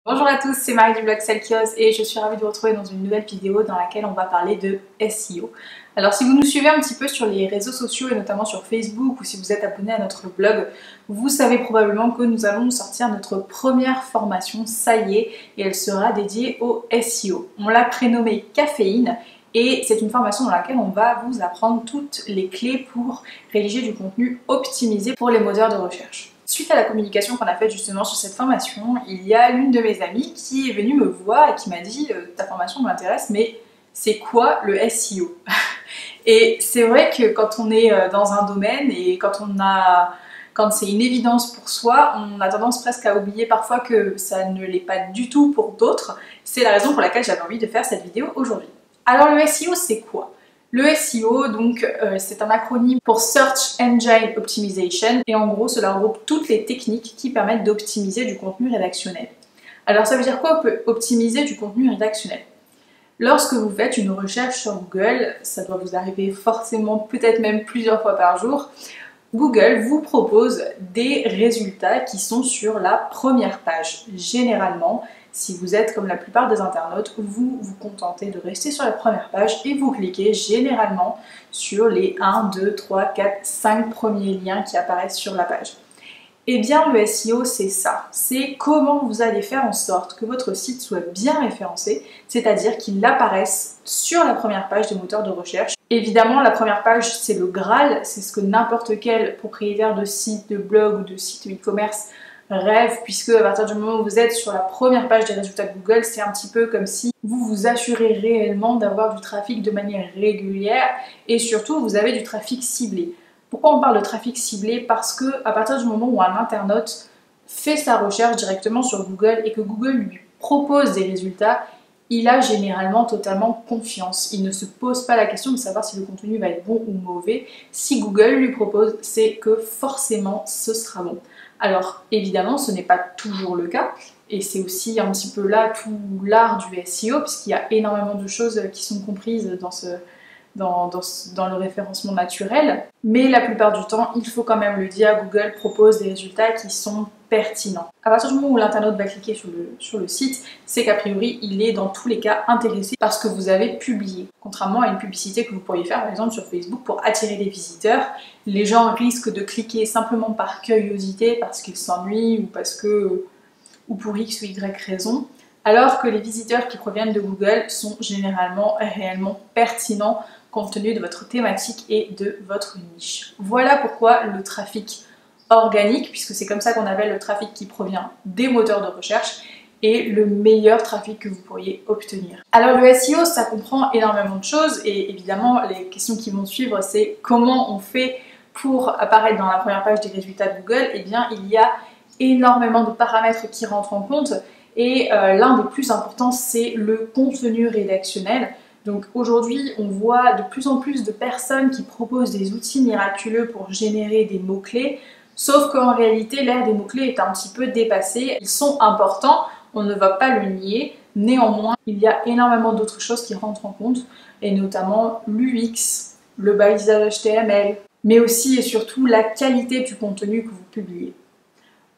Bonjour à tous, c'est Marie du blog Selkios et je suis ravie de vous retrouver dans une nouvelle vidéo dans laquelle on va parler de SEO. Alors si vous nous suivez un petit peu sur les réseaux sociaux et notamment sur Facebook ou si vous êtes abonné à notre blog, vous savez probablement que nous allons sortir notre première formation, ça y est, et elle sera dédiée au SEO. On l'a prénommée Caféine et c'est une formation dans laquelle on va vous apprendre toutes les clés pour rédiger du contenu optimisé pour les moteurs de recherche. Suite à la communication qu'on a faite justement sur cette formation, il y a l'une de mes amies qui est venue me voir et qui m'a dit ta formation m'intéresse, mais c'est quoi le SEO? Et c'est vrai que quand on est dans un domaine et quand c'est une évidence pour soi, on a tendance presque à oublier parfois que ça ne l'est pas du tout pour d'autres. C'est la raison pour laquelle j'avais envie de faire cette vidéo aujourd'hui. Alors le SEO, c'est quoi? Le SEO, donc, c'est un acronyme pour Search Engine Optimization et en gros, cela regroupe toutes les techniques qui permettent d'optimiser du contenu rédactionnel. Alors, ça veut dire quoi optimiser du contenu rédactionnel? Lorsque vous faites une recherche sur Google, ça doit vous arriver forcément, peut-être même plusieurs fois par jour, Google vous propose des résultats qui sont sur la première page. Généralement, si vous êtes comme la plupart des internautes, vous vous contentez de rester sur la première page et vous cliquez généralement sur les 1, 2, 3, 4, 5 premiers liens qui apparaissent sur la page. Eh bien le SEO c'est ça, c'est comment vous allez faire en sorte que votre site soit bien référencé, c'est-à-dire qu'il apparaisse sur la première page des moteurs de recherche. Évidemment la première page c'est le Graal, c'est ce que n'importe quel propriétaire de site, de blog ou de site e-commerce rêve, puisque à partir du moment où vous êtes sur la première page des résultats de Google, c'est un petit peu comme si vous vous assurez réellement d'avoir du trafic de manière régulière et surtout vous avez du trafic ciblé. Pourquoi on parle de trafic ciblé? Parce que à partir du moment où un internaute fait sa recherche directement sur Google et que Google lui propose des résultats, il a généralement totalement confiance. Il ne se pose pas la question de savoir si le contenu va être bon ou mauvais. Si Google lui propose, c'est que forcément ce sera bon. Alors évidemment ce n'est pas toujours le cas et c'est aussi un petit peu là tout l'art du SEO puisqu'il y a énormément de choses qui sont comprises dans le référencement naturel, mais la plupart du temps, il faut quand même le dire, Google propose des résultats qui sont pertinents. À partir du moment où l'internaute va cliquer sur le site, c'est qu'a priori, il est dans tous les cas intéressé par ce que vous avez publié. Contrairement à une publicité que vous pourriez faire par exemple sur Facebook pour attirer des visiteurs, les gens risquent de cliquer simplement par curiosité, parce qu'ils s'ennuient ou pour X ou Y raison, alors que les visiteurs qui proviennent de Google sont généralement réellement pertinents compte tenu de votre thématique et de votre niche. Voilà pourquoi le trafic organique, puisque c'est comme ça qu'on appelle le trafic qui provient des moteurs de recherche, est le meilleur trafic que vous pourriez obtenir. Alors le SEO, ça comprend énormément de choses et évidemment les questions qui vont suivre, c'est comment on fait pour apparaître dans la première page des résultats de Google. Eh bien, il y a énormément de paramètres qui rentrent en compte et l'un des plus importants, c'est le contenu rédactionnel. Donc aujourd'hui, on voit de plus en plus de personnes qui proposent des outils miraculeux pour générer des mots-clés, sauf qu'en réalité, l'ère des mots-clés est un petit peu dépassée. Ils sont importants, on ne va pas le nier, néanmoins, il y a énormément d'autres choses qui rentrent en compte, et notamment l'UX, le balisage HTML, mais aussi et surtout la qualité du contenu que vous publiez.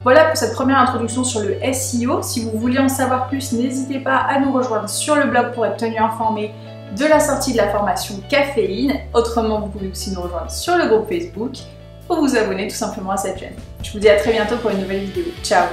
Voilà pour cette première introduction sur le SEO. Si vous voulez en savoir plus, n'hésitez pas à nous rejoindre sur le blog pour être tenu informé de la sortie de la formation Caféine. Autrement, vous pouvez aussi nous rejoindre sur le groupe Facebook ou vous abonner tout simplement à cette chaîne. Je vous dis à très bientôt pour une nouvelle vidéo. Ciao!